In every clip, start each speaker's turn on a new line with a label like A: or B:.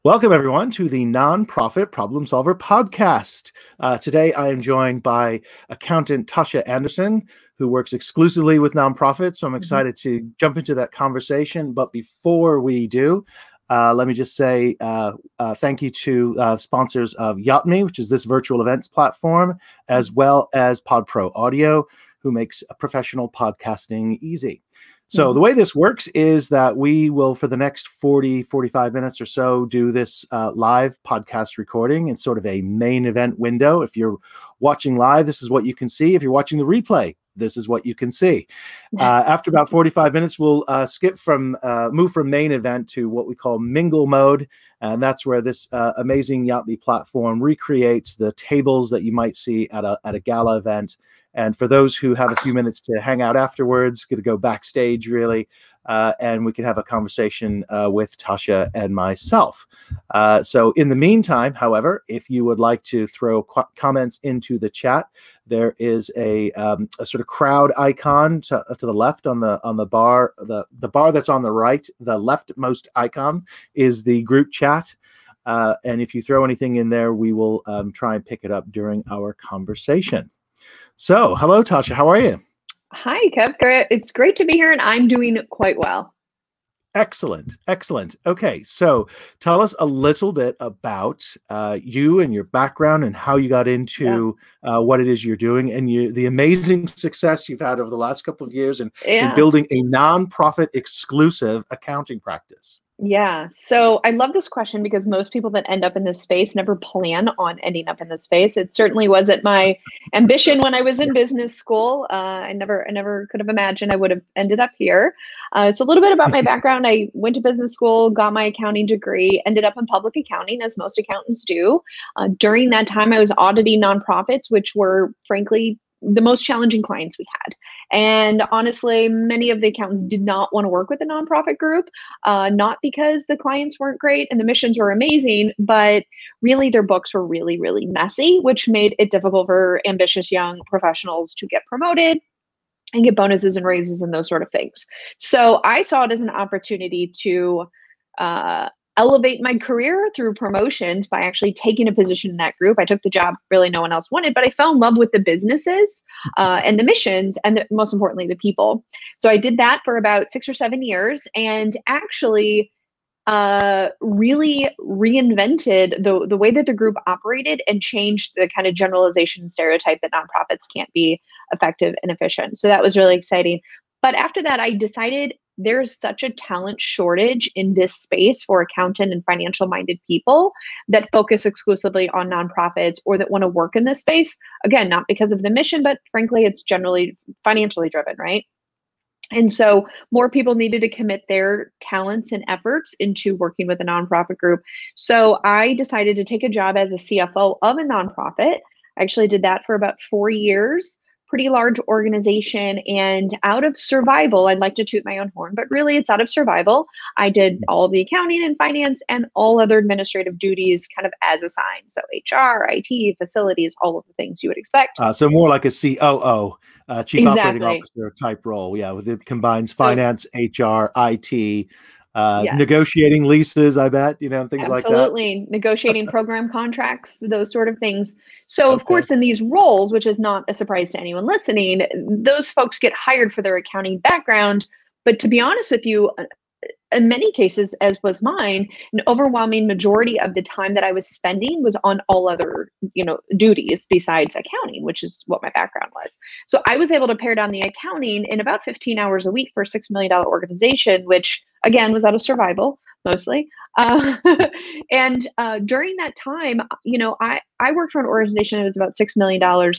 A: Welcome, everyone, to the Nonprofit Problem Solver podcast. Today, I am joined by accountant Tosha Anderson, who works exclusively with nonprofits. So I'm excited to jump into that conversation. But before we do, let me just say thank you to sponsors of YachtMe, which is this virtual events platform, as well as PodPro Audio, who makes professional podcasting easy. So the way this works is that we will, for the next 45 minutes or so, do this live podcast recording in sort of a main event window. If you're watching live, this is what you can see. If you're watching the replay, this is what you can see. After about 45 minutes, we'll move from main event to what we call mingle mode. And that's where this amazing YachtMe platform recreates the tables that you might see at a gala event. And for those who have a few minutes to hang out afterwards, going to go backstage, really, and we can have a conversation with Tosha and myself. So in the meantime, however, if you would like to throw comments into the chat, there is a sort of crowd icon to the left on the bar. The bar that's on the right, the leftmost icon, is the group chat. And if you throw anything in there, we will try and pick it up during our conversation. So, hello, Tosha. How are you?
B: Hi, Kev. It's great to be here, and I'm doing quite well.
A: Excellent. Excellent. Okay, so tell us a little bit about you and your background and how you got into what it is you're doing and the amazing success you've had over the last couple of years in building a nonprofit exclusive accounting practice.
B: Yeah. So I love this question because most people that end up in this space never plan on ending up in this space. It certainly wasn't my ambition when I was in business school. I never could have imagined I would have ended up here. So a little bit about my background. I went to business school, got my accounting degree, ended up in public accounting, as most accountants do. During that time, I was auditing nonprofits, which were, frankly, the most challenging clients we had. And honestly, many of the accountants did not want to work with a nonprofit group, not because the clients weren't great and the missions were amazing, but really their books were really, really messy, which made it difficult for ambitious young professionals to get promoted and get bonuses and raises and those sort of things. So I saw it as an opportunity to elevate my career through promotions by actually taking a position in that group. I took the job really no one else wanted, but I fell in love with the businesses and the missions and most importantly, the people. So I did that for about 6 or 7 years and actually really reinvented the way that the group operated and changed the kind of generalization stereotype that nonprofits can't be effective and efficient. So that was really exciting. But after that, I decided there's such a talent shortage in this space for accountant and financial minded people that focus exclusively on nonprofits or that want to work in this space. Again, not because of the mission, but frankly, it's generally financially driven, right? And so more people needed to commit their talents and efforts into working with a nonprofit group. So I decided to take a job as a CFO of a nonprofit. I actually did that for about 4 years. Pretty large organization, and out of survival, I'd like to toot my own horn, but really it's out of survival. I did all of the accounting and finance and all other administrative duties kind of as assigned. So HR, IT, facilities, all of the things you would expect.
A: So more like a COO, Chief Operating Officer type role. Yeah, with it combines finance, HR, IT, negotiating leases, I bet, things like that.
B: Absolutely. Negotiating program contracts, those sort of things. So of course, in these roles, which is not a surprise to anyone listening, those folks get hired for their accounting background. But to be honest with you, in many cases, as was mine, an overwhelming majority of the time that I was spending was on all other, duties besides accounting, which is what my background was. So I was able to pare down the accounting in about 15 hours a week for a $6 million organization, which again was out of survival mostly. And during that time, I worked for an organization that was about $6 million.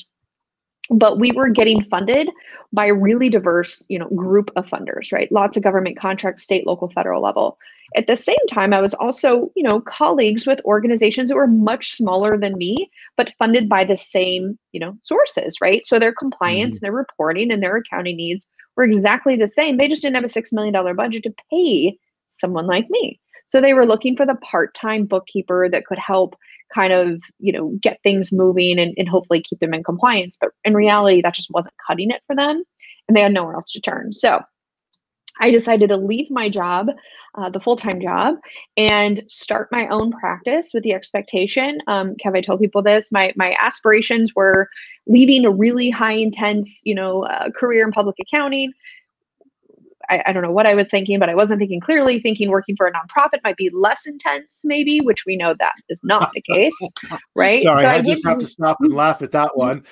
B: But we were getting funded by a really diverse, group of funders, right? Lots of government contracts, state, local, federal level. At the same time, I was also, colleagues with organizations that were much smaller than me, but funded by the same, sources, right? So their compliance, their reporting, and their accounting needs were exactly the same. They just didn't have a $6 million budget to pay someone like me. So they were looking for the part-time bookkeeper that could help kind of, get things moving and hopefully keep them in compliance. But in reality, that just wasn't cutting it for them and they had nowhere else to turn. So I decided to leave my job, the full-time job, and start my own practice with the expectation. Kev, I told people this, my aspirations were leaving a really high intense, career in public accounting. I don't know what I was thinking, but I wasn't thinking clearly, thinking working for a nonprofit might be less intense maybe, which we know that is not the case, right?
A: Sorry,
B: So
A: I just have to stop and laugh at that one.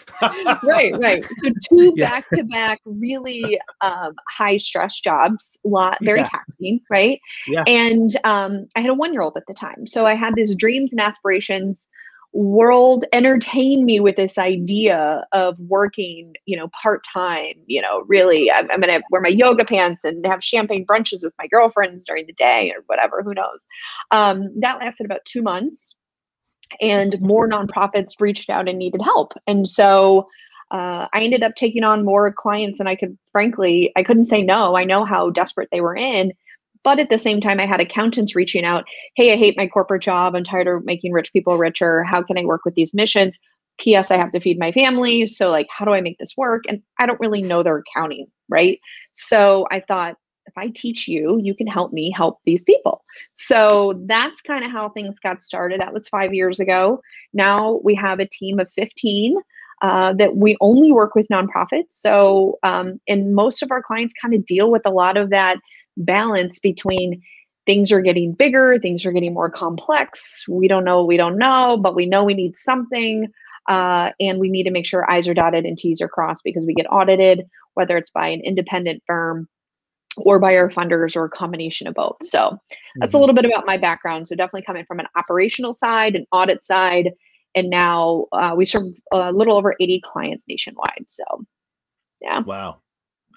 B: Right. So two back-to-back really high stress jobs, very taxing, right?
A: Yeah.
B: And I had a 1-year-old at the time. So I had these dreams and aspirations. World entertained me with this idea of working, part-time, really, I'm going to wear my yoga pants and have champagne brunches with my girlfriends during the day or whatever, who knows. That lasted about 2 months, and more nonprofits reached out and needed help. And so I ended up taking on more clients than I couldn't say no. I know how desperate they were in. But at the same time, I had accountants reaching out, hey, I hate my corporate job. I'm tired of making rich people richer. How can I work with these missions? P.S. I have to feed my family. So how do I make this work? And I don't really know their accounting, right? So I thought, if I teach you, you can help me help these people. So that's kind of how things got started. That was 5 years ago. Now we have a team of 15 that we only work with nonprofits. So, and most of our clients kind of deal with a lot of that balance between things are getting bigger, things are getting more complex. We don't know, but we know we need something. And we need to make sure I's are dotted and T's are crossed because we get audited, whether it's by an independent firm or by our funders or a combination of both. So that's a little bit about my background. So definitely coming from an operational side, an audit side, and now we serve a little over 80 clients nationwide. So yeah.
A: Wow.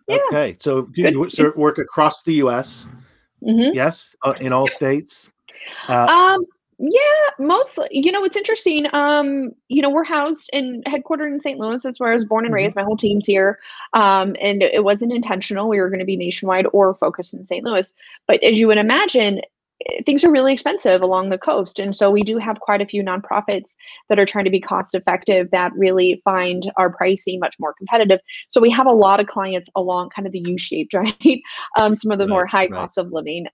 B: Yeah.
A: Okay. So do you work across the U.S.? Yes, in all states?
B: Yeah, mostly. It's interesting. We're housed and headquartered in St. Louis. That's where I was born and raised. My whole team's here. And it wasn't intentional. We were going to be nationwide or focused in St. Louis. But as you would imagine, things are really expensive along the coast. And so we do have quite a few nonprofits that are trying to be cost effective that really find our pricing much more competitive. So we have a lot of clients along kind of the U-shaped, right? Some of the more high cost of living,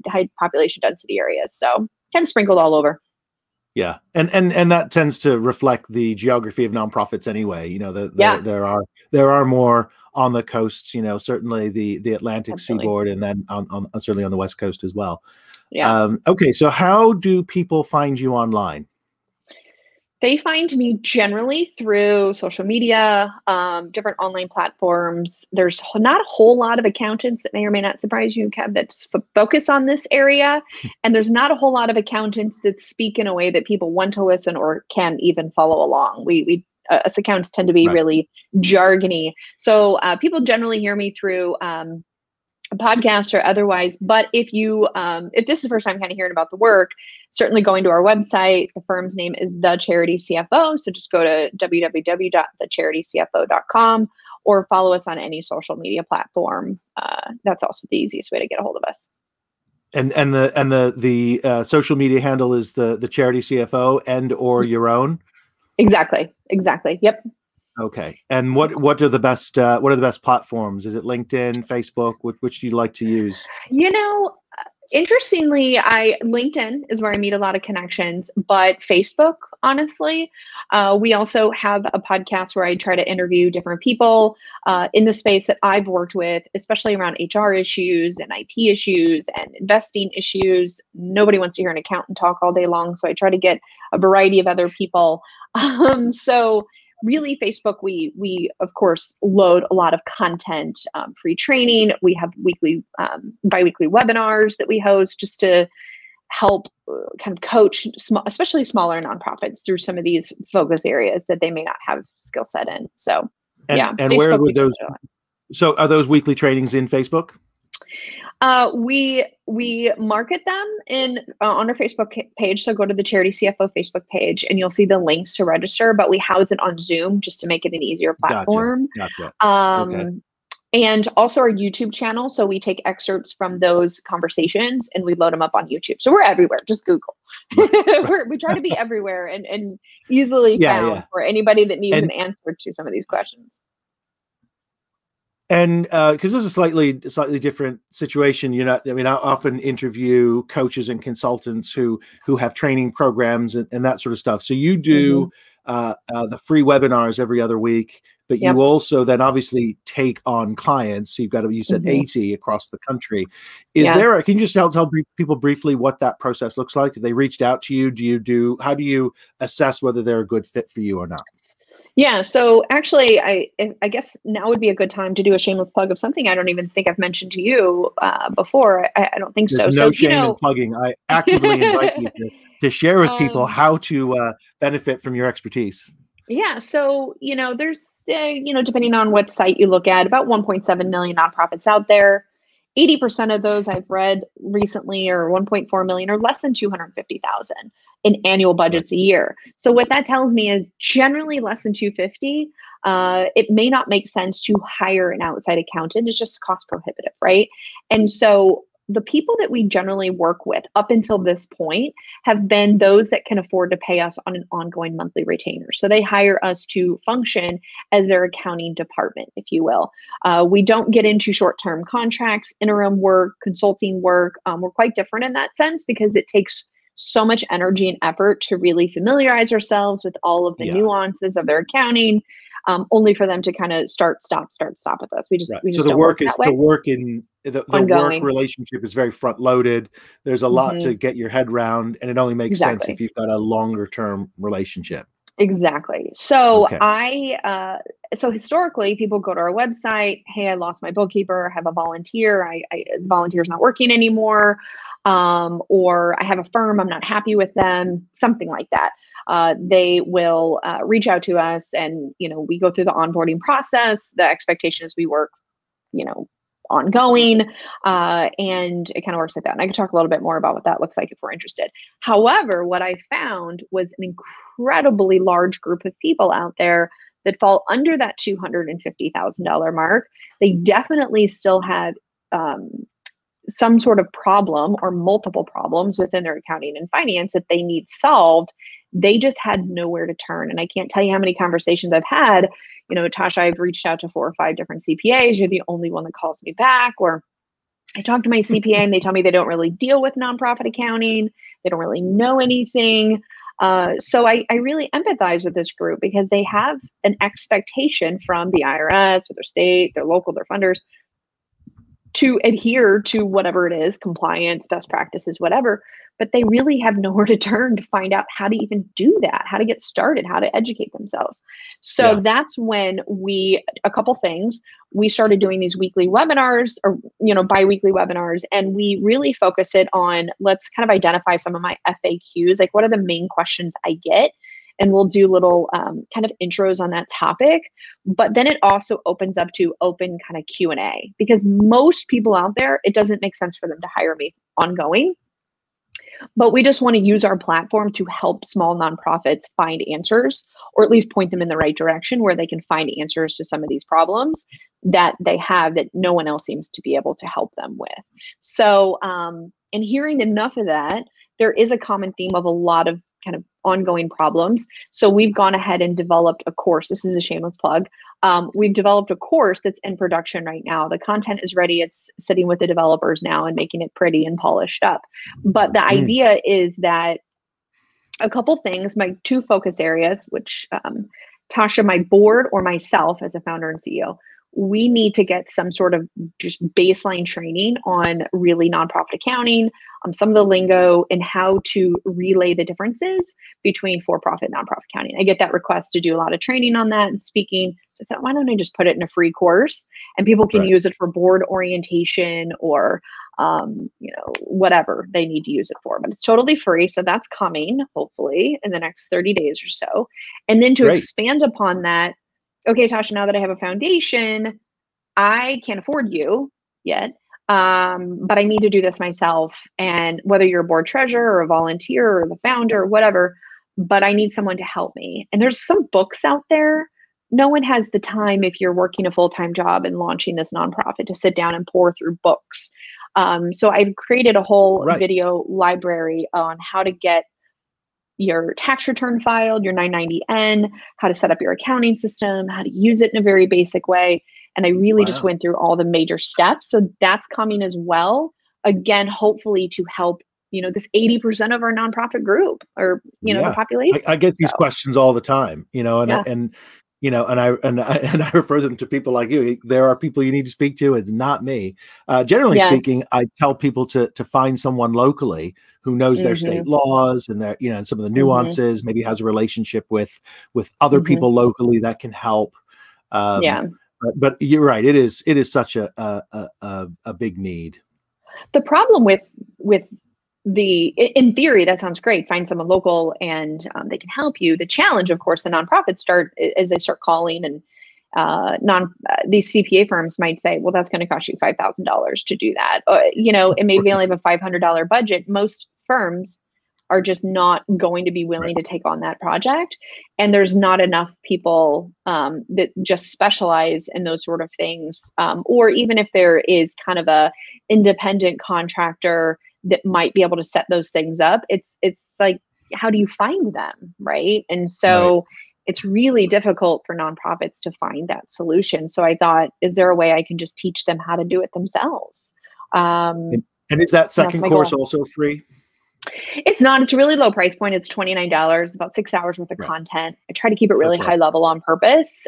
B: high population density areas. So kind of sprinkled all over.
A: Yeah. And that tends to reflect the geography of nonprofits anyway. There are more on the coasts, certainly the Atlantic seaboard, and then on certainly on the West Coast as well.
B: Yeah.
A: Okay. So how do people find you online?
B: They find me generally through social media, different online platforms. There's not a whole lot of accountants that may or may not surprise you, Kev, that focus on this area. And there's not a whole lot of accountants that speak in a way that people want to listen or can even follow along. Us accountants tend to be really jargony. So people generally hear me through a podcast or otherwise. But if this is the first time kind of hearing about the work, certainly going to our website. The firm's name is TheCharityCFO. So just go to www.TheCharityCFO.com or follow us on any social media platform. That's also the easiest way to get a hold of us.
A: And the social media handle is the Charity CFO or your own.
B: Exactly. Yep.
A: Okay. And what are the best platforms? Is it LinkedIn, Facebook? Which do you like to use?
B: Interestingly, LinkedIn is where I meet a lot of connections, but Facebook, honestly. We also have a podcast where I try to interview different people in the space that I've worked with, especially around HR issues and IT issues and investing issues. Nobody wants to hear an accountant talk all day long, so I try to get a variety of other people. So really, Facebook, we of course load a lot of content, free training. We have weekly, biweekly webinars that we host just to help kind of coach, especially smaller nonprofits through some of these focus areas that they may not have skill set in. So,
A: and where would those? So, are those weekly trainings in Facebook?
B: We market them on our Facebook page. So go to the Charity CFO Facebook page and you'll see the links to register, but we house it on Zoom just to make it an easier platform.
A: Gotcha.
B: Okay. And also our YouTube channel. So we take excerpts from those conversations and we load them up on YouTube. So we're everywhere. Just Google. We try to be everywhere and easily found for anybody that needs an answer to some of these questions.
A: And because this is a slightly different situation, I mean, I often interview coaches and consultants who have training programs and that sort of stuff. So you do the free webinars every other week, but
B: Yep.
A: you also then obviously take on clients. So you've got, you said 80 across the country. Can you just tell people briefly what that process looks like? If they reached out to you, how do you assess whether they're a good fit for you or not?
B: Yeah, so actually, I guess now would be a good time to do a shameless plug of something I don't even think I've mentioned to you before. I don't think so.
A: There's no
B: So,
A: shame in plugging. I actively invite you to share with people how to benefit from your expertise.
B: Yeah, so there's depending on what site you look at, about 1.7 million nonprofits out there. 80% of those I've read recently are 1.4 million or less than 250,000 in annual budgets a year. So what that tells me is generally less than 250. It may not make sense to hire an outside accountant. It's just cost prohibitive, right? And so the people that we generally work with up until this point have been those that can afford to pay us on an ongoing monthly retainer. So they hire us to function as their accounting department, if you will. We don't get into short-term contracts, interim work, consulting work. We're quite different in that sense because it takes so much energy and effort to really familiarize ourselves with all of the nuances of their accounting, only for them to kind of start, stop with us. We just
A: so
B: don't work that way.
A: The work relationship is very front loaded. There's a lot to get your head around, and it only makes sense if you've got a longer term relationship.
B: Exactly. So so historically people go to our website. Hey, I lost my bookkeeper. I have a volunteer. Volunteer's not working anymore. Or I have a firm. I'm not happy with them. Something like that. They will reach out to us, and we go through the onboarding process. The expectation is we work, ongoing, and it kind of works like that. And I can talk a little bit more about what that looks like if we're interested. However, what I found was an incredibly large group of people out there that fall under that $250,000 mark. They definitely still have some sort of problem or multiple problems within their accounting and finance that they need solved. They just had nowhere to turn. And I can't tell you how many conversations I've had. Tasha, I've reached out to 4 or 5 different CPAs. You're the only one that calls me back. Or I talk to my CPA and they tell me they don't really deal with nonprofit accounting. They don't really know anything. So I really empathize with this group because they have an expectation from the IRS or their state, their local, their funders to adhere to whatever it is, compliance, best practices, whatever, but they really have nowhere to turn to find out how to even do that, how to get started, how to educate themselves. So that's when a couple things, we started doing these weekly webinars or, bi-weekly webinars, and we really focus it on, let's kind of identify some of my FAQs, like what are the main questions I get? And we'll do little kind of intros on that topic. But then it also opens up to open kind of Q&A, because most people out there, it doesn't make sense for them to hire me ongoing. But we just want to use our platform to help small nonprofits find answers, or at least point them in the right direction where they can find answers to some of these problems that they have that no one else seems to be able to help them with. So in hearing enough of that, there is a common theme of a lot of kind of ongoing problems. So we've gone ahead and developed a course. This is a shameless plug. We've developed a course that's in production right now. The content is ready. It's sitting with the developers now and making it pretty and polished up. But the idea is that a couple things, my 2 focus areas, which Tasha, my board, or myself as a founder and CEO, we need to get some sort of just baseline training on really nonprofit accounting, some of the lingo, and how to relay the differences between for-profit and nonprofit accounting. I get that request to do a lot of training on that and speaking. So I thought, why don't I just put it in a free course and people can use it for board orientation or whatever they need to use it for. But it's totally free. So that's coming, hopefully, in the next 30 days or so. And then to expand upon that, okay, Tasha, now that I have a foundation, I can't afford you yet, but I need to do this myself. And whether you're a board treasurer or a volunteer or the founder or whatever, but I need someone to help me. And there's some books out there. No one has the time, if you're working a full-time job and launching this nonprofit, to sit down and pour through books. So I've created a whole video library on how to get your tax return filed, your 990N, how to set up your accounting system, how to use it in a very basic way. And I really just
A: Wow.
B: went through all the major steps. So that's coming as well. Again, hopefully to help, this 80% of our nonprofit group, or, the
A: Yeah.
B: population.
A: I get these
B: So
A: questions all the time,
B: yeah.
A: and I refer them to people like you. There are people you need to speak to. It's not me. Generally
B: Yes.
A: speaking, I tell people to find someone locally who knows their
B: Mm-hmm.
A: state laws and their, and some of the
B: Mm-hmm.
A: nuances, maybe has a relationship with other
B: Mm-hmm.
A: people locally that can help. Um,
B: Yeah.
A: but you're right. It is such a big need.
B: The problem with in theory, that sounds great. Find someone local and they can help you. The challenge, of course, the nonprofits start as they start calling, and these CPA firms might say, well, that's going to cost you $5,000 to do that. And maybe they only have a $500 budget. Most firms are just not going to be willing to take on that project. And there's not enough people that just specialize in those sort of things. Or even if there is kind of a independent contractor that might be able to set those things up, it's like, how do you find them, right? And
A: Right.
B: so it's really difficult for nonprofits to find that solution. So I thought, is there a way I can just teach them how to do it themselves?
A: And is that
B: That's
A: second
B: my
A: course
B: goal.
A: also free?
B: It's not. It's a really low price point. It's $29, about 6 hours worth of
A: Right.
B: content. I try to keep it really
A: Okay.
B: high level on purpose.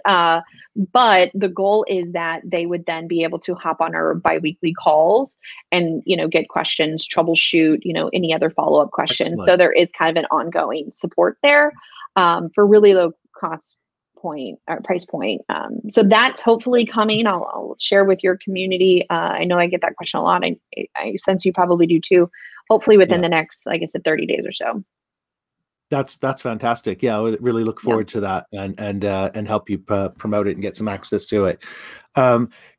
B: But the goal is that they would then be able to hop on our biweekly calls and, get questions, troubleshoot, any other follow-up questions.
A: Excellent.
B: So there is kind of an ongoing support there for really low cost point or price point. So that's hopefully coming. I'll share with your community. I know I get that question a lot. I sense you probably do too. Hopefully within
A: Yeah.
B: the next, like I said, 30 days or so.
A: That's fantastic. Yeah, I would really look
B: Yeah.
A: forward to that and help you promote it and get some access to it.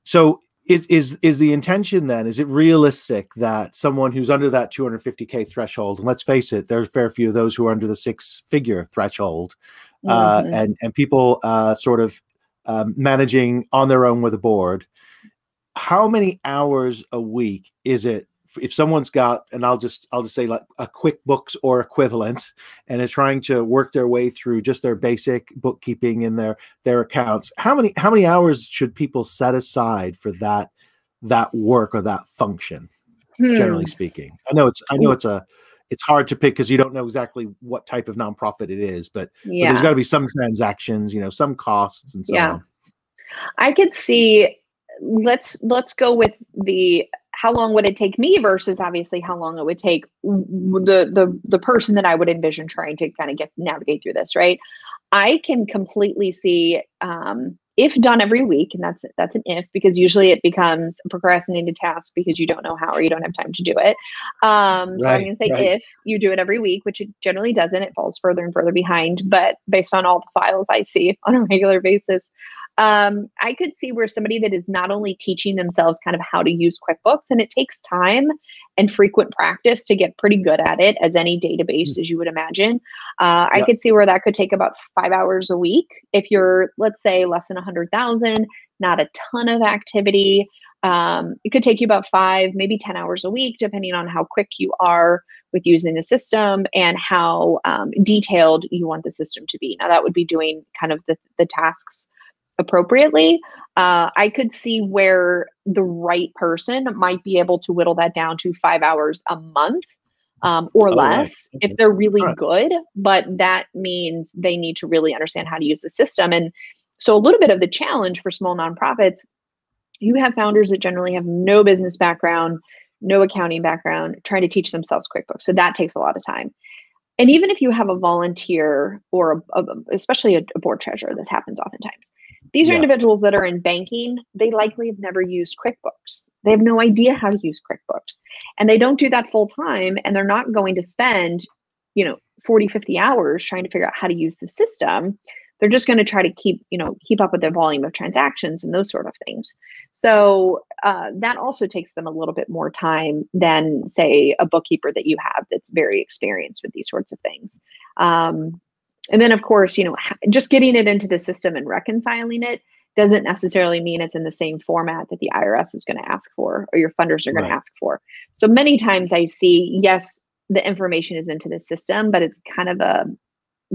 A: So is the intention then? Is it realistic that someone who's under that 250K threshold, and let's face it, there's a fair few of those who are under the 6-figure threshold,
B: Mm-hmm.
A: and people sort of managing on their own with a board. How many hours a week is it? If someone's got, and I'll just say like a QuickBooks or equivalent, and is trying to work their way through just their basic bookkeeping in their accounts, how many hours should people set aside for that work or that function? Generally speaking, I know it's hard to pick because you don't know exactly what type of nonprofit it is, but there's got
B: Yeah.
A: to be some transactions, some costs and so
B: Yeah.
A: on.
B: I could see, let's go with how long would it take me versus obviously how long it would take the person that I would envision trying to kind of navigate through this, right? I can completely see if done every week, and that's an if, because usually it becomes a procrastinated task because you don't know how or you don't have time to do it. So I'm going to say if you do it every week, which it generally doesn't, it falls further and further behind. But based on all the files I see on a regular basis, I could see where somebody that is not only teaching themselves kind of how to use QuickBooks, and it takes time and frequent practice to get pretty good at it, as any database, as you would imagine. I could see where that could take about 5 hours a week. If you're, let's say, less than 100,000, not a ton of activity, it could take you about 5, maybe 10 hours a week, depending on how quick you are with using the system and how detailed you want the system to be. Now, that would be doing kind of the tasks appropriately. I could see where the right person might be able to whittle that down to 5 hours a month or less if they're really good. But that means they need to really understand how to use the system. And so a little bit of the challenge for small nonprofits, you have founders that generally have no business background, no accounting background, trying to teach themselves QuickBooks. So that takes a lot of time. And even if you have a volunteer or especially a board treasurer, this happens oftentimes. These are individuals that are in banking. They likely have never used QuickBooks. They have no idea how to use QuickBooks. And they don't do that full time. And they're not going to spend, 40, 50 hours trying to figure out how to use the system. They're just going to try to keep up with the volume of transactions and those sort of things. So that also takes them a little bit more time than, say, a bookkeeper that you have that's very experienced with these sorts of things. And then, of course, just getting it into the system and reconciling it doesn't necessarily mean it's in the same format that the IRS is going to ask for or your funders are going to ask for. So many times I see, yes, the information is into the system, but it's kind of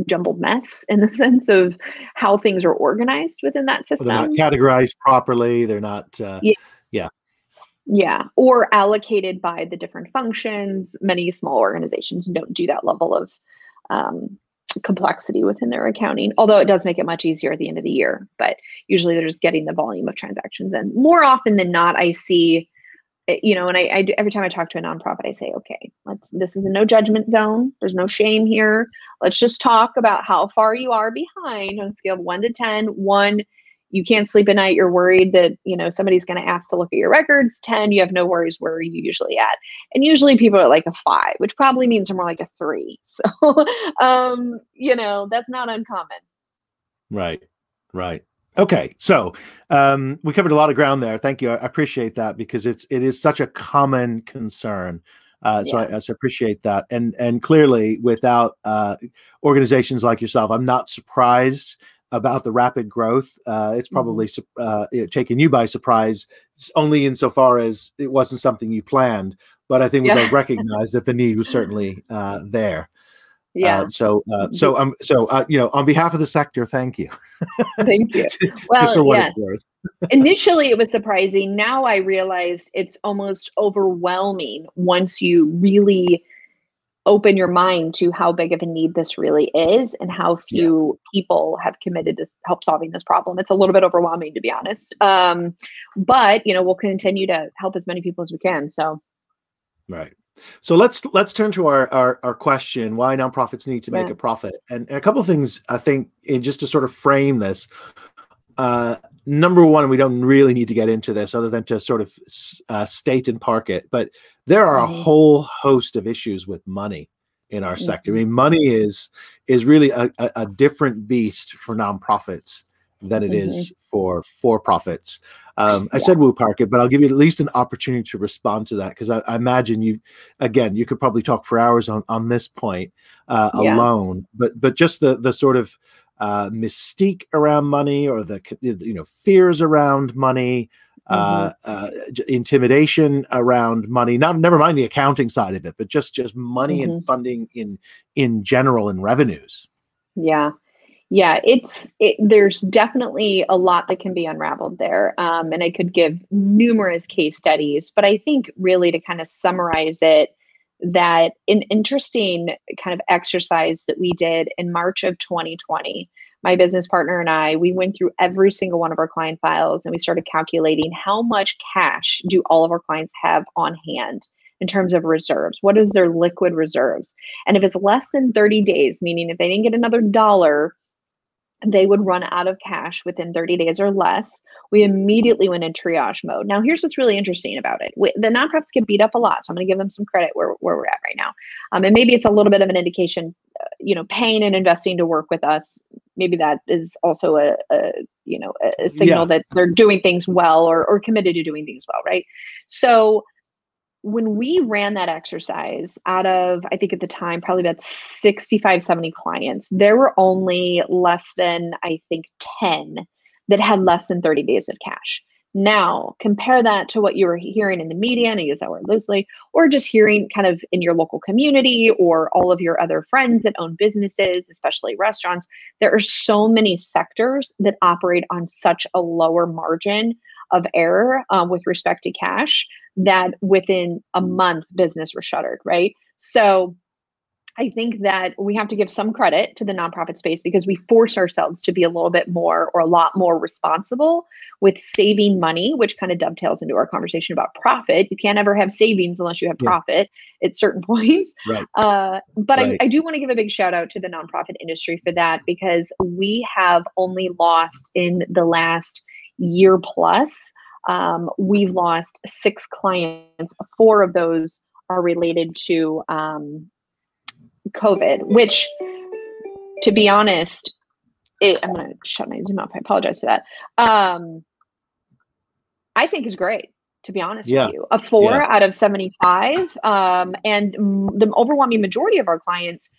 B: jumbled mess in the sense of how things are organized within that
A: Well, they're not
B: system.
A: categorized properly. They're not,
B: Yeah.
A: yeah.
B: Yeah, or allocated by the different functions. Many small organizations don't do that level of complexity within their accounting, although it does make it much easier at the end of the year. But usually they're just getting the volume of transactions. And more often than not, I see, and I every time I talk to a nonprofit, I say, okay, this is a no judgment zone. There's no shame here. Let's just talk about how far you are behind on a scale of 1 to 10. 1, you can't sleep at night. You're worried that, somebody's going to ask to look at your records. 10, you have no worries. Where are you usually at? And usually people are like a 5, which probably means they're more like a 3. So, that's not uncommon.
A: Right. Right. Okay. So we covered a lot of ground there. Thank you. I appreciate that because it is such a common concern. So I appreciate that. And clearly without organizations like yourself, I'm not surprised about the rapid growth. It's probably taken you by surprise, only insofar as it wasn't something you planned. But I think we both recognize that the need was certainly there.
B: Yeah.
A: On behalf of the sector, thank you.
B: Thank you. Well, yes.
A: It's worth.
B: Initially, it was surprising. Now I realized it's almost overwhelming once you really open your mind to how big of a need this really is and how few people have committed to help solving this problem. It's a little bit overwhelming, to be honest. But we'll continue to help as many people as we can. So,
A: right. So let's turn to our question: why nonprofits need to make a profit, and a couple of things I think, just to sort of frame this. Number one, we don't really need to get into this other than to sort of state and park it, but there are a whole host of issues with money in our sector. I mean, money is really a different beast for nonprofits than it is for profits. I said we'll park it, but I'll give you at least an opportunity to respond to that, because I imagine you could probably talk for hours on this point alone, but just the sort of mystique around money, or the fears around money, intimidation around money, never mind the accounting side of it, but just money and funding in general, and revenues.
B: Yeah, there's definitely a lot that can be unraveled there. And I could give numerous case studies, but I think really to kind of summarize it, that an interesting kind of exercise that we did in March of 2020, my business partner and I, we went through every single one of our client files and we started calculating how much cash do all of our clients have on hand in terms of reserves. What is their liquid reserves? And if it's less than 30 days, meaning if they didn't get another dollar, they would run out of cash within 30 days or less, we immediately went in triage mode. Now, here's what's really interesting about it. The nonprofits get beat up a lot, so I'm going to give them some credit where we're at right now. And maybe it's a little bit of an indication, paying and investing to work with us. Maybe that is also a signal that they're doing things well, or committed to doing things well, right? So when we ran that exercise, out of, I think at the time, probably about 65, 70 clients, there were only less than, I think, 10 that had less than 30 days of cash. Now, compare that to what you were hearing in the media, and I use that word loosely, or just hearing kind of in your local community, or all of your other friends that own businesses, especially restaurants. There are so many sectors that operate on such a lower margin of error with respect to cash, that within a month business was shuttered, right? So I think that we have to give some credit to the nonprofit space, because we force ourselves to be a little bit more, or a lot more, responsible with saving money, which kind of dovetails into our conversation about profit. You can't ever have savings unless you have profit at certain points.
A: Right.
B: But I do want to give a big shout out to the nonprofit industry for that, because we have only lost in the last year plus, we've lost 6 clients. 4 of those are related to COVID, which, to be honest, I'm going to shut my Zoom off. I apologize for that. I think is great, to be honest with you. A 4 out of 75, and the overwhelming majority of our clients,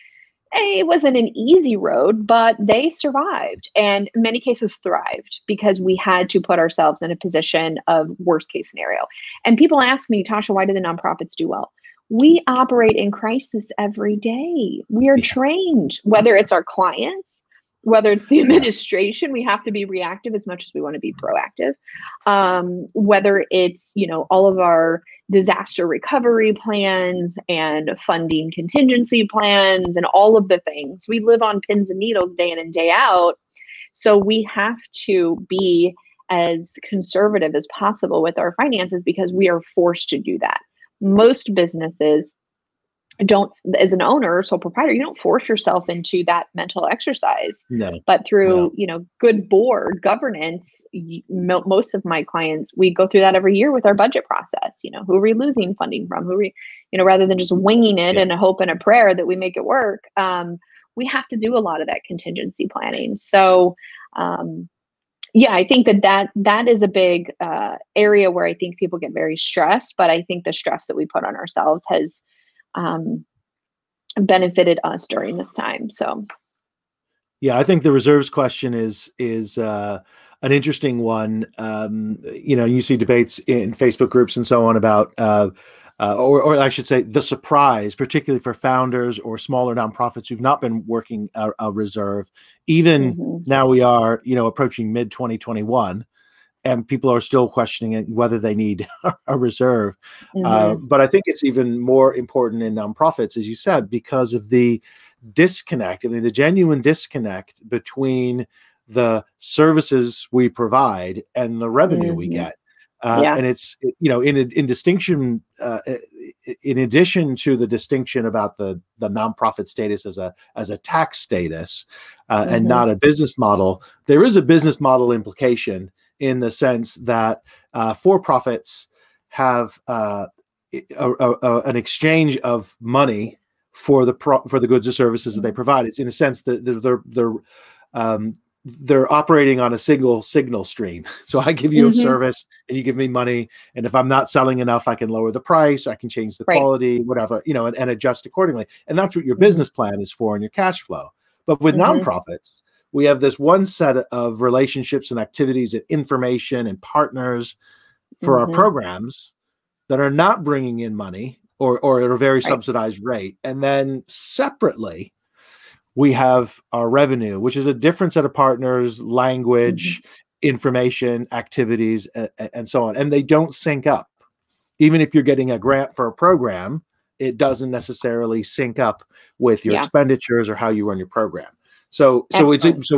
B: it wasn't an easy road, but they survived, and in many cases thrived, because we had to put ourselves in a position of worst case scenario. And people ask me, Tasha, why do the nonprofits do well? We operate in crisis every day. We are trained, whether it's our clients, whether it's the administration, we have to be reactive as much as we want to be proactive. Whether it's, all of our disaster recovery plans and funding contingency plans and all of the things. We live on pins and needles day in and day out. So we have to be as conservative as possible with our finances because we are forced to do that. Most businesses don't, as an owner, sole proprietor, you don't force yourself into that mental exercise.
A: No.
B: But through, good board governance, most of my clients, we go through that every year with our budget process. Who are we losing funding from? Rather than just winging it and a hope and a prayer that we make it work, we have to do a lot of that contingency planning. So, I think that is a big area where I think people get very stressed, but I think the stress that we put on ourselves has benefited us during this time. So,
A: I think the reserves question is an interesting one. You see debates in Facebook groups and so on about, or I should say, the surprise, particularly for founders or smaller nonprofits who've not been working a reserve. Even now, we are approaching mid 2021. And people are still questioning whether they need a reserve. But I think it's even more important in nonprofits, as you said, because of the disconnect, the genuine disconnect between the services we provide and the revenue we get. And it's, in distinction, in addition to the distinction about the nonprofit status as a tax status and not a business model, there is a business model implication in the sense that for-profits have an exchange of money for the goods or services that they provide. It's in a sense that they're operating on a single signal stream. So I give you a service and you give me money, and if I'm not selling enough, I can lower the price, I can change the quality, whatever, and adjust accordingly. And that's what your business plan is for and your cash flow. But with nonprofits, we have this one set of relationships and activities and information and partners for our programs that are not bringing in money or at a very subsidized rate. And then separately, we have our revenue, which is a different set of partners, language, information, activities, and so on. And they don't sync up. Even if you're getting a grant for a program, it doesn't necessarily sync up with your expenditures or how you run your program. So reserves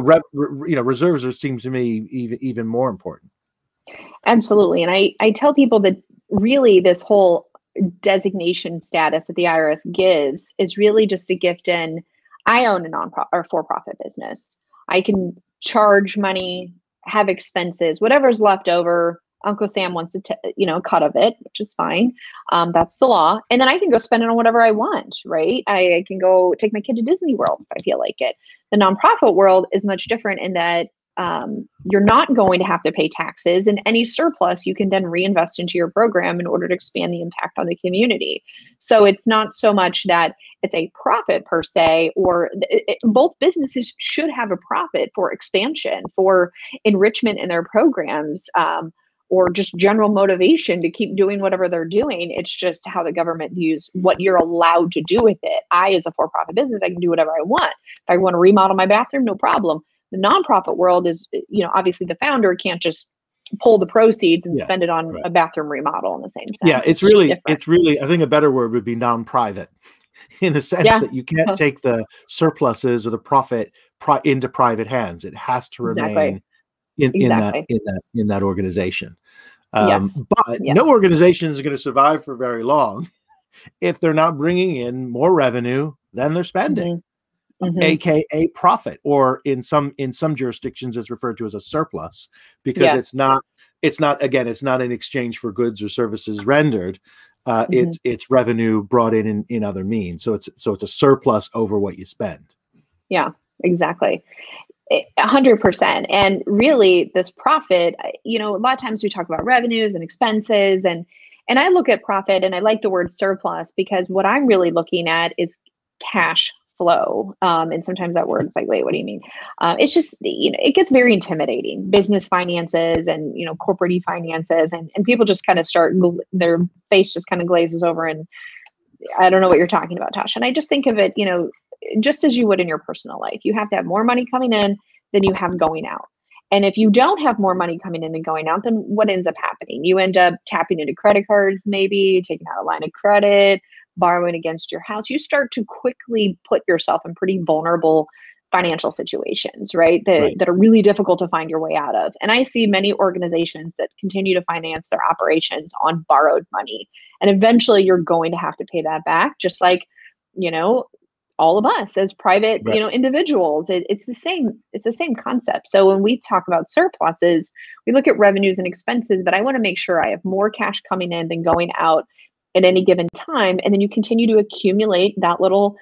A: seems to me even more important.
B: Absolutely. And I tell people that really this whole designation status that the IRS gives is really just a gift in, I own a nonprofit or for-profit business. I can charge money, have expenses, whatever's left over. Uncle Sam wants a cut of it, which is fine. That's the law. And then I can go spend it on whatever I want, right? I can go take my kid to Disney World if I feel like it. The nonprofit world is much different in that you're not going to have to pay taxes, and any surplus you can then reinvest into your program in order to expand the impact on the community. So it's not so much that it's a profit per se, or both businesses should have a profit for expansion, for enrichment in their programs, or just general motivation to keep doing whatever they're doing. It's just how the government views what you're allowed to do with it. As a for-profit business, I can do whatever I want. If I want to remodel my bathroom, no problem. The nonprofit world is, obviously the founder can't just pull the proceeds and spend it on a bathroom remodel in the same sense.
A: Yeah, it's really, I think a better word would be non-private, in the sense that you can't take the surpluses or the profit into private hands. It has to remain in that organization. But no organization is going to survive for very long if they're not bringing in more revenue than they're spending. AKA profit, or in some jurisdictions it's referred to as a surplus, because it's not in exchange for goods or services rendered. It's revenue brought in other means. So it's a surplus over what you spend. Yeah,
B: exactly. 100%. And really this profit, a lot of times we talk about revenues and expenses, and I look at profit, and I like the word surplus because what I'm really looking at is cash flow. And sometimes that word is like, wait, what do you mean? It's just, it gets very intimidating, business finances and, corporate finances, and people just kind of their face just kind of glazes over, and I don't know what you're talking about, Tasha. And I just think of it, just as you would in your personal life. You have to have more money coming in than you have going out. And if you don't have more money coming in than going out, then what ends up happening? You end up tapping into credit cards, maybe taking out a line of credit, borrowing against your house. You start to quickly put yourself in pretty vulnerable financial situations, right? That are really difficult to find your way out of. And I see many organizations that continue to finance their operations on borrowed money. And eventually you're going to have to pay that back, just like, all of us as private, individuals. It's the same concept. So when we talk about surpluses, we look at revenues and expenses, but I want to make sure I have more cash coming in than going out at any given time. And then you continue to accumulate that little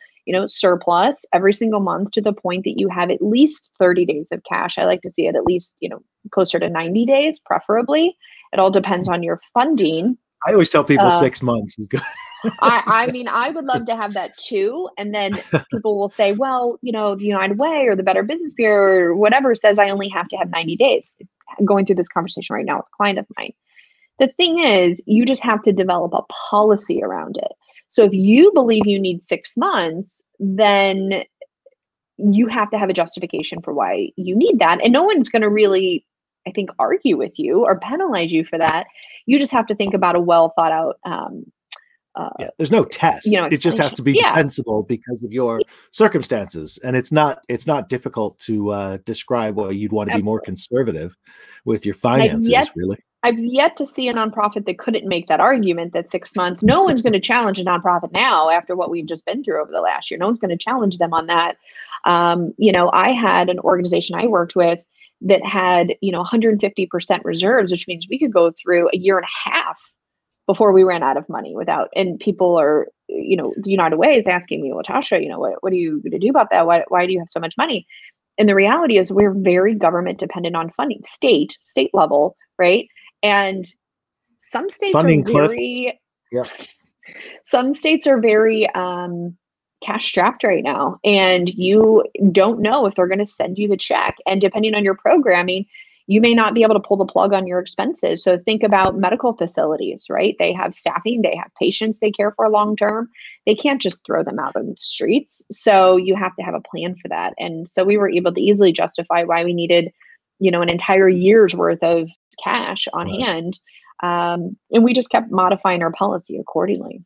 B: surplus every single month to the point that you have at least 30 days of cash. I like to see it at least, closer to 90 days, preferably. It all depends on your funding.
A: I always tell people 6 months is good.
B: I mean, I would love to have that too. And then people will say, well, the United Way or the Better Business Bureau or whatever says I only have to have 90 days. I'm going through this conversation right now with a client of mine. The thing is, you just have to develop a policy around it. So if you believe you need 6 months, then you have to have a justification for why you need that. And no one's going to really, I think, argue with you or penalize you for that. You just have to think about a well thought out.
A: There's no test. It just has to be defensible because of your circumstances. And it's not difficult to describe why you'd want to be more conservative with your finances, really.
B: I've yet to see a nonprofit that couldn't make that argument that 6 months, no one's going to challenge a nonprofit now after what we've just been through over the last year. No one's going to challenge them on that. I had an organization I worked with that had, 150% reserves, which means we could go through a year and a half before we ran out of money and people are, the United Way is asking me, well, Tasha, what are you going to do about that? Why do you have so much money? And the reality is we're very government dependent on funding, state level, right? And some states
A: funding
B: are very, some states are very cash strapped right now, and you don't know if they're going to send you the check. And depending on your programming, you may not be able to pull the plug on your expenses. So think about medical facilities, right? They have staffing, they have patients they care for long term. They can't just throw them out on the streets. So you have to have a plan for that. And so we were able to easily justify why we needed, an entire year's worth of cash on hand. And we just kept modifying our policy accordingly.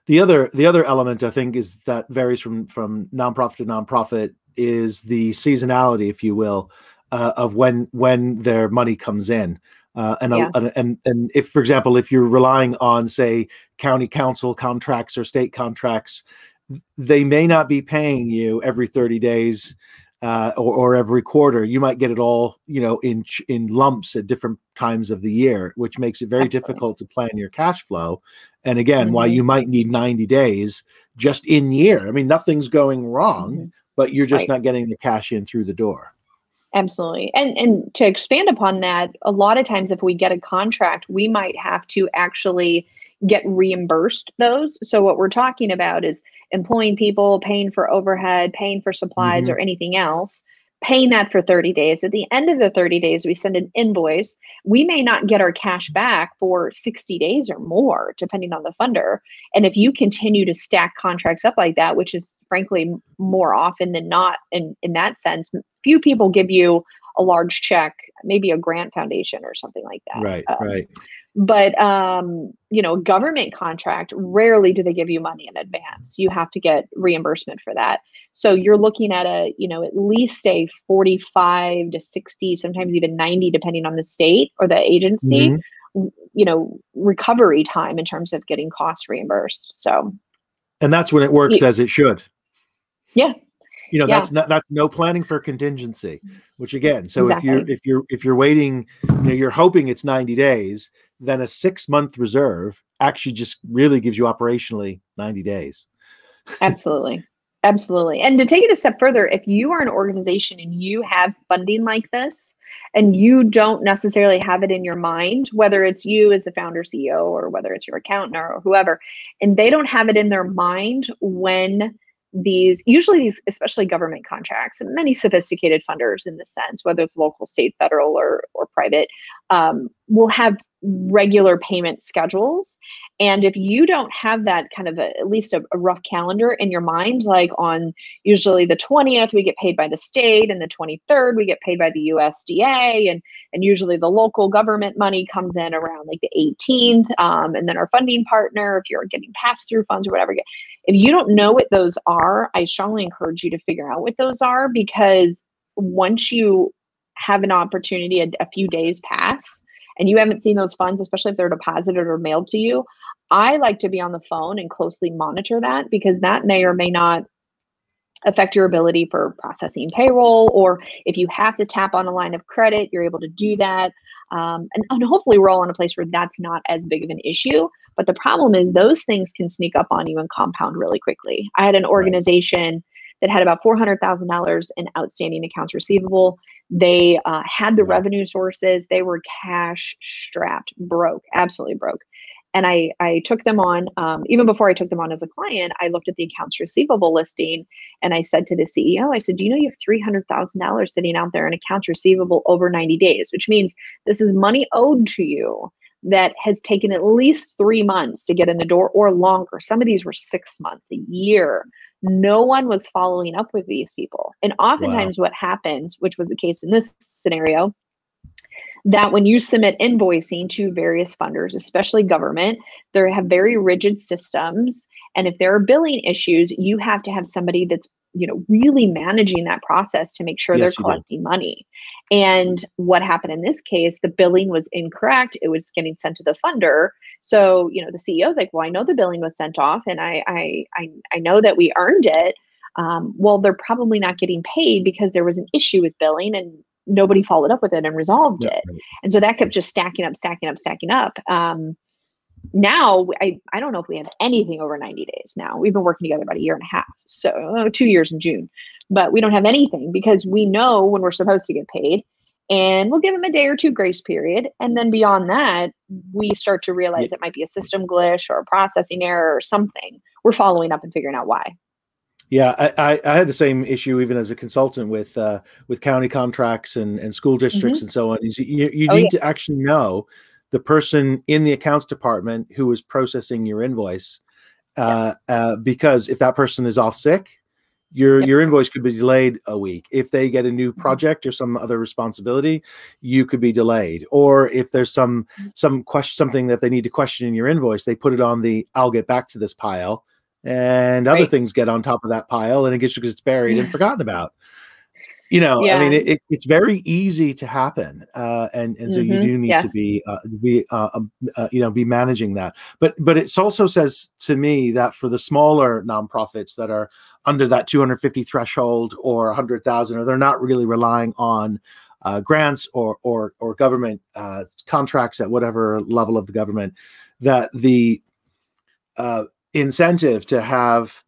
A: The other element, I think, is that varies from nonprofit to nonprofit is the seasonality, if you will, of when their money comes in. And if, for example, if you're relying on, say, county council contracts or state contracts, they may not be paying you every 30 days or every quarter. You might get it all, in lumps at different times of the year, which makes it very difficult to plan your cash flow. And again, why you might need 90 days just in year. I mean, nothing's going wrong, but you're just not getting the cash in through the door.
B: Absolutely. And to expand upon that, a lot of times if we get a contract, we might have to actually get reimbursed those. So what we're talking about is employing people, paying for overhead, paying for supplies or anything else, paying that for 30 days. At the end of the 30 days, we send an invoice. We may not get our cash back for 60 days or more, depending on the funder. And if you continue to stack contracts up like that, which is frankly more often than not in that sense, few people give you a large check, maybe a grant foundation or something like that.
A: Right.
B: But, government contract, rarely do they give you money in advance. You have to get reimbursement for that. So you're looking at at least a 45 to 60, sometimes even 90, depending on the state or the agency, recovery time in terms of getting costs reimbursed. So. And
A: that's when it works as it should.
B: Yeah.
A: That's no planning for contingency, which again, so if you're waiting, you're hoping it's 90 days, then a 6-month reserve actually just really gives you operationally 90 days.
B: Absolutely. And to take it a step further, if you are an organization and you have funding like this, and you don't necessarily have it in your mind, whether it's you as the founder CEO or whether it's your accountant or whoever, and they don't have it in their mind when usually these, especially government contracts, and many sophisticated funders in this sense, whether it's local, state, federal, or private, will have regular payment schedules. And if you don't have that kind of at least a rough calendar in your mind, like on usually the 20th, we get paid by the state, and the 23rd, we get paid by the USDA. And usually the local government money comes in around like the 18th. And then our funding partner, if you're getting pass-through funds or whatever, if you don't know what those are, I strongly encourage you to figure out what those are, because once you have an opportunity, a few days pass, and you haven't seen those funds, especially if they're deposited or mailed to you, I like to be on the phone and closely monitor that, because that may or may not affect your ability for processing payroll, or if you have to tap on a line of credit, you're able to do that. And hopefully we're all in a place where that's not as big of an issue. But the problem is those things can sneak up on you and compound really quickly. I had an organization that had about $400,000 in outstanding accounts receivable. They had the revenue sources. They were cash strapped, broke, absolutely broke. And I took them on, even before I took them on as a client, I looked at the accounts receivable listing, and I said to the CEO, I said, do you know you have $300,000 sitting out there in accounts receivable over 90 days, which means this is money owed to you that has taken at least 3 months to get in the door or longer. Some of these were 6 months, a year. No one was following up with these people. And oftentimes what happens, which was the case in this scenario, that when you submit invoicing to various funders, especially government, they have very rigid systems. And if there are billing issues, you have to have somebody that's, really managing that process to make sure they're collecting money. And what happened in this case, the billing was incorrect. It was getting sent to the funder. So, the CEO is like, well, I know the billing was sent off, and I know that we earned it. Well, they're probably not getting paid because there was an issue with billing, and nobody followed up with it and resolved it. Right. And so that kept just stacking up. Now, I don't know if we have anything over 90 days now. We've been working together about a year and a half, so 2 years in June. But we don't have anything because we know when we're supposed to get paid, and we'll give them a day or two grace period. And then beyond that, we start to realize it might be a system glitch or a processing error or something. We're following up and figuring out why.
A: Yeah, I had the same issue even as a consultant with county contracts and school districts and so on. You need to actually know the person in the accounts department who is processing your invoice, because if that person is off sick, your invoice could be delayed a week. If they get a new project or some other responsibility, you could be delayed. Or if there's something that they need to question in your invoice, they put it on the "I'll get back to this" pile. And other things get on top of that pile, and it gets buried and forgotten about. I mean, it's very easy to happen, and so you do need to be managing that. But it also says to me that for the smaller nonprofits that are under that 250 threshold or 100,000, or they're not really relying on grants or government contracts at whatever level of the government, that the incentive to have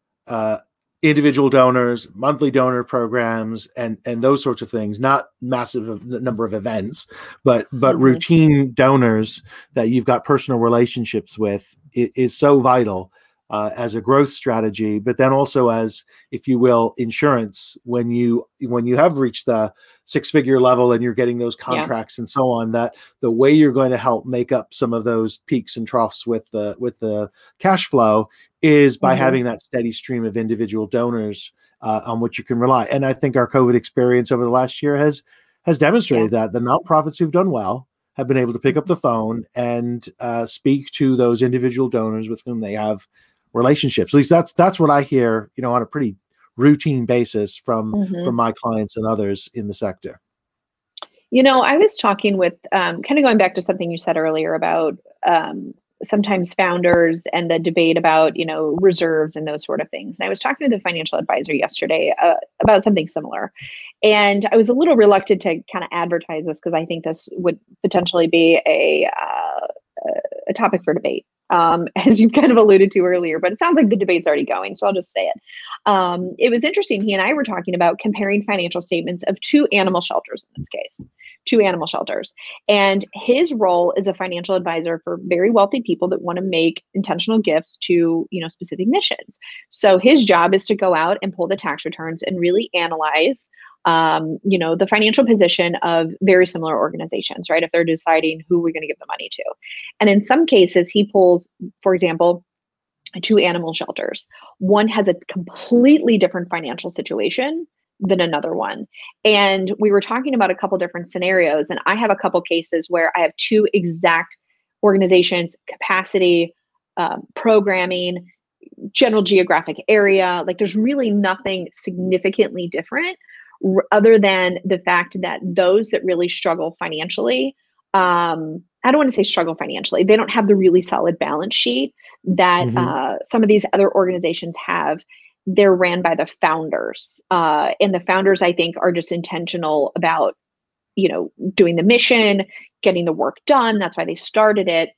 A: individual donors, monthly donor programs, and those sorts of things, not massive number of events, but routine donors that you've got personal relationships with is so vital as a growth strategy, but then also as, if you will, insurance when you have reached the six-figure level and you're getting those contracts and so on, that the way you're going to help make up some of those peaks and troughs with the cash flow is by having that steady stream of individual donors on which you can rely. And I think our COVID experience over the last year has demonstrated that the nonprofits who've done well have been able to pick up the phone and speak to those individual donors with whom they have relationships. At least that's what I hear, on a pretty routine basis from my clients and others in the sector.
B: I was talking with kind of going back to something you said earlier about sometimes founders and the debate about, reserves and those sort of things. And I was talking with a financial advisor yesterday about something similar. And I was a little reluctant to kind of advertise this because I think this would potentially be a topic for debate, as you kind of alluded to earlier, but it sounds like the debate's already going, so I'll just say it. It was interesting. He and I were talking about comparing financial statements of two animal shelters in this case, two animal shelters. And his role is a financial advisor for very wealthy people that want to make intentional gifts to, specific missions. So his job is to go out and pull the tax returns and really analyze the financial position of very similar organizations, right? If they're deciding who we're going to give the money to. And in some cases, he pulls, for example, two animal shelters. One has a completely different financial situation than another one. And we were talking about a couple different scenarios, and I have a couple cases where I have two exact organizations, capacity, programming, general geographic area. Like there's really nothing significantly different other than the fact that those that really struggle financially, I don't want to say struggle financially, they don't have the really solid balance sheet that some of these other organizations have. They're ran by the founders. And the founders, I think, are just intentional about, doing the mission, getting the work done. That's why they started it.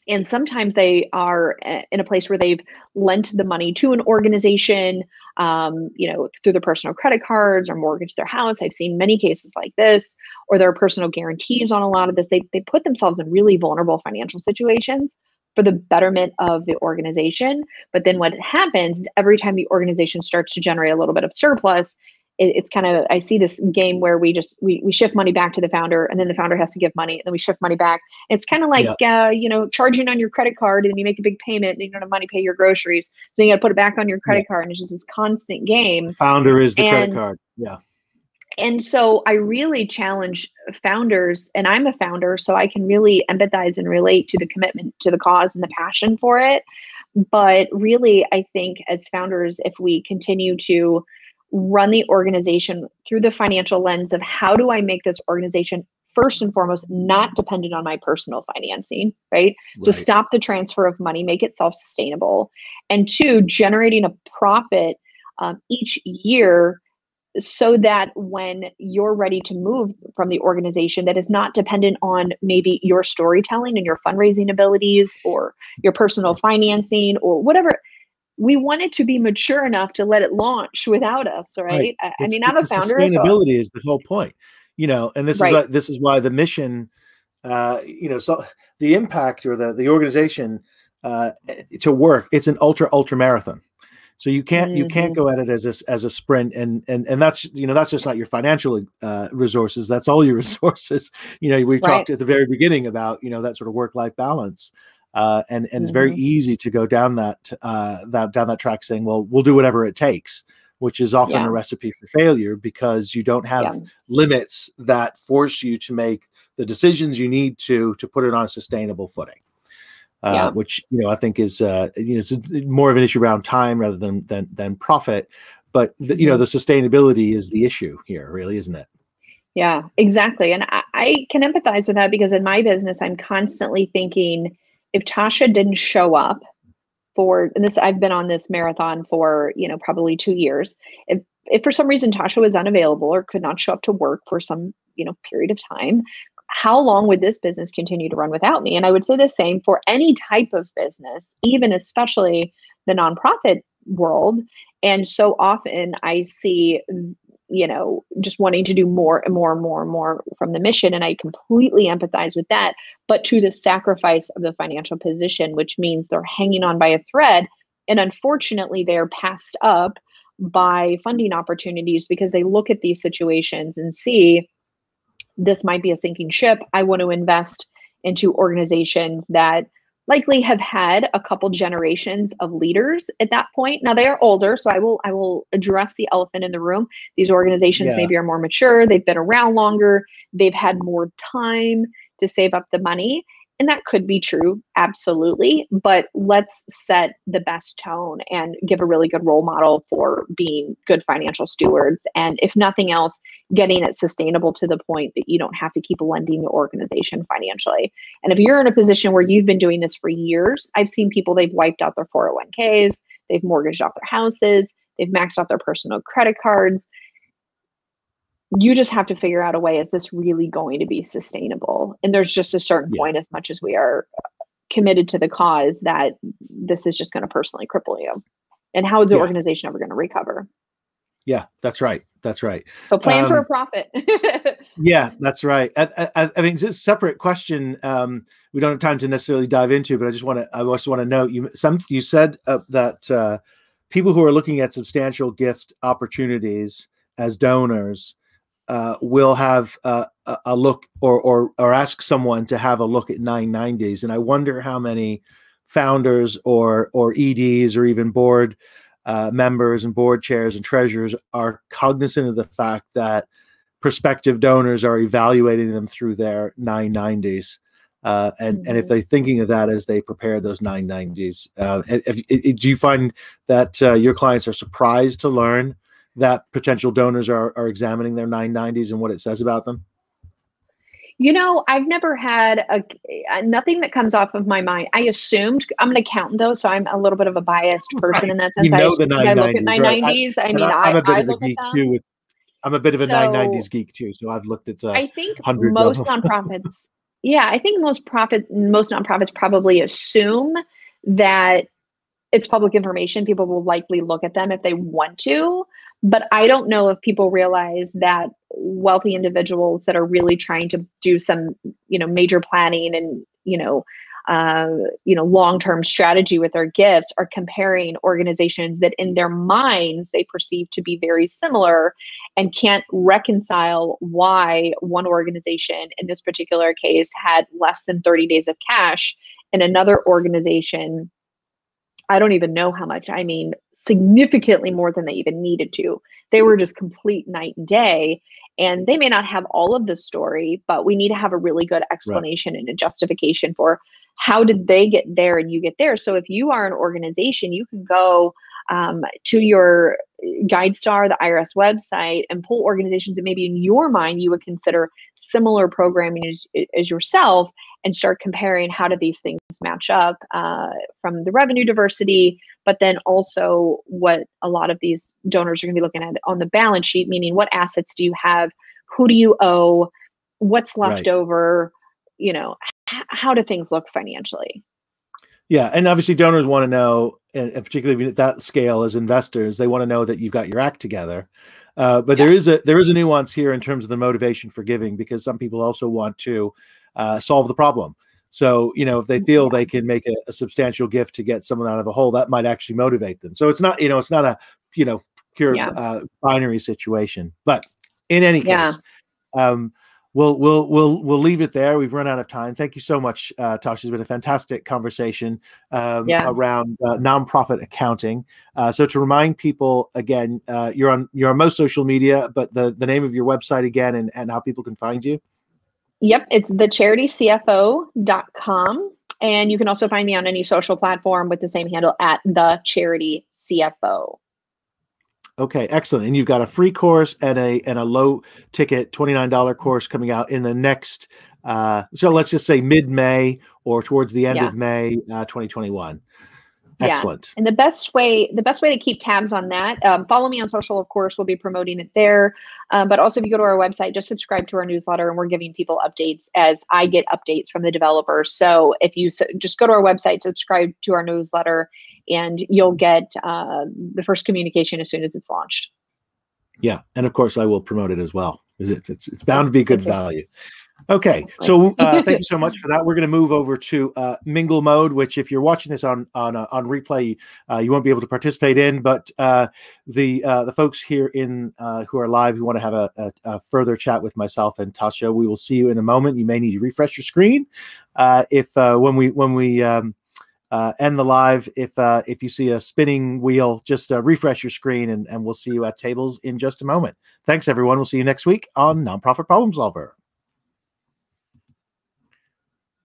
B: And sometimes they are in a place where they've lent the money to an organization, through their personal credit cards or mortgage their house. I've seen many cases like this, or there are personal guarantees on a lot of this. They put themselves in really vulnerable financial situations for the betterment of the organization. But then what happens is every time the organization starts to generate a little bit of surplus, it's kind of, I see this game where we shift money back to the founder, and then the founder has to give money, and then we shift money back. It's kind of like, charging on your credit card, and you make a big payment and you don't have money to pay your groceries. So you got to put it back on your credit card. And it's just this constant game.
A: The founder is the credit card. Yeah.
B: And so I really challenge founders, and I'm a founder, so I can really empathize and relate to the commitment to the cause and the passion for it. But really, I think as founders, if we continue to run the organization through the financial lens of how do I make this organization first and foremost not dependent on my personal financing, right? So stop the transfer of money, make it self-sustainable. And two, generating a profit each year so that when you're ready to move from the organization, that is not dependent on maybe your storytelling and your fundraising abilities or your personal financing or whatever. We want it to be mature enough to let it launch without us, right? I mean, I'm a founder.
A: Sustainability is the whole point, and this is why the mission, so the impact or the organization to work, it's an ultra marathon. So you can't go at it as a sprint, and that's that's just not your financial resources. That's all your resources. We talked at the very beginning about that sort of work-life balance. And it's very easy to go down that track saying, well, we'll do whatever it takes, which is often a recipe for failure because you don't have limits that force you to make the decisions you need to put it on a sustainable footing. Which I think is it's more of an issue around time rather than profit. But the sustainability is the issue here, really, isn't it?
B: Yeah, exactly. And I can empathize with that because in my business, I'm constantly thinking, if Tosha didn't show up and this, I've been on this marathon for, probably 2 years. If for some reason Tosha was unavailable or could not show up to work for some, period of time, how long would this business continue to run without me? And I would say the same for any type of business, even especially the nonprofit world. And so often I see, just wanting to do more and more and more and more from the mission. And I completely empathize with that, but to the sacrifice of the financial position, which means they're hanging on by a thread. And unfortunately, they're passed up by funding opportunities because they look at these situations and see this might be a sinking ship. I want to invest into organizations that likely have had a couple generations of leaders at that point. Now they are older, so I will address the elephant in the room. These organizations maybe are more mature, they've been around longer, they've had more time to save up the money. And that could be true, absolutely. But let's set the best tone and give a really good role model for being good financial stewards. And if nothing else, getting it sustainable to the point that you don't have to keep lending the organization financially. And if you're in a position where you've been doing this for years, I've seen people, they've wiped out their 401ks, they've mortgaged off their houses, they've maxed out their personal credit cards. You just have to figure out a way, is this really going to be sustainable? And there's just a certain point, as much as we are committed to the cause, that this is just going to personally cripple you. And how is the organization ever going to recover?
A: Yeah, that's right. That's right.
B: So plan for a profit.
A: Yeah, that's right. I mean, it's a separate question. We don't have time to necessarily dive into, but I also want to note you said that people who are looking at substantial gift opportunities as donors will have a look or ask someone to have a look at 990s. And I wonder how many founders or EDs or even board members and board chairs and treasurers are cognizant of the fact that prospective donors are evaluating them through their 990s. And if they're thinking of that as they prepare those 990s, do you find that your clients are surprised to learn that potential donors are examining their 990s and what it says about them?
B: I've never had nothing that comes off of my mind. I assumed, I'm an accountant though, so I'm a little bit of a biased person in that sense.
A: You know the 990s,
B: I look at 990s.
A: Right?
B: I mean,
A: I'm a bit
B: I
A: of a
B: look
A: geek
B: at them.
A: too. I'm a bit of a 990s geek too, so I've looked at
B: I think
A: hundreds
B: most
A: of them.
B: nonprofits. Yeah, I think most nonprofits probably assume that it's public information. People will likely look at them if they want to, but I don't know if people realize that wealthy individuals that are really trying to do some, major planning and, long-term strategy with their gifts are comparing organizations that in their minds they perceive to be very similar and can't reconcile why one organization in this particular case had less than 30 days of cash and another organization, I don't even know how much, I mean, significantly more than they even needed to. They were just complete night and day. And they may not have all of the story, but we need to have a really good explanation and a justification for how did they get there and you get there. So if you are an organization, you can go to your GuideStar, the IRS website, and pull organizations that maybe in your mind you would consider similar programming as yourself, and start comparing how do these things match up from the revenue diversity, but then also what a lot of these donors are going to be looking at on the balance sheet, meaning what assets do you have, who do you owe, what's left over, how do things look financially?
A: Yeah, and obviously donors want to know, and particularly at that scale as investors, they want to know that you've got your act together. But there is a nuance here in terms of the motivation for giving, because some people also want to solve the problem. So, if they feel they can make a substantial gift to get someone out of a hole, that might actually motivate them. So it's not a pure binary situation. But in any case, we'll leave it there. We've run out of time. Thank you so much, Tosha. It's been a fantastic conversation around nonprofit accounting. So to remind people again, you're on most social media, but the name of your website again and how people can find you.
B: Yep, it's TheCharityCFO.com. And you can also find me on any social platform with the same handle at TheCharityCFO.
A: Okay, excellent. And you've got a free course and a low ticket $29 course coming out in the next, so let's just say mid-May or towards the end of May 2021. Excellent.
B: And the best way to keep tabs on that, follow me on social, of course, we'll be promoting it there. But also if you go to our website, just subscribe to our newsletter, and we're giving people updates as I get updates from the developers. So if you just go to our website, subscribe to our newsletter, and you'll get the first communication as soon as it's launched. Yeah.
A: And of course I will promote it as well, because it's bound to be good value. Okay, so thank you so much for that. We're going to move over to mingle mode, which if you're watching this on replay, you won't be able to participate in. But the folks here who are live, who want to have a further chat with myself and Tosha, we will see you in a moment. You may need to refresh your screen when we end the live. If you see a spinning wheel, just refresh your screen, and we'll see you at tables in just a moment. Thanks, everyone. We'll see you next week on Nonprofit Problem Solver.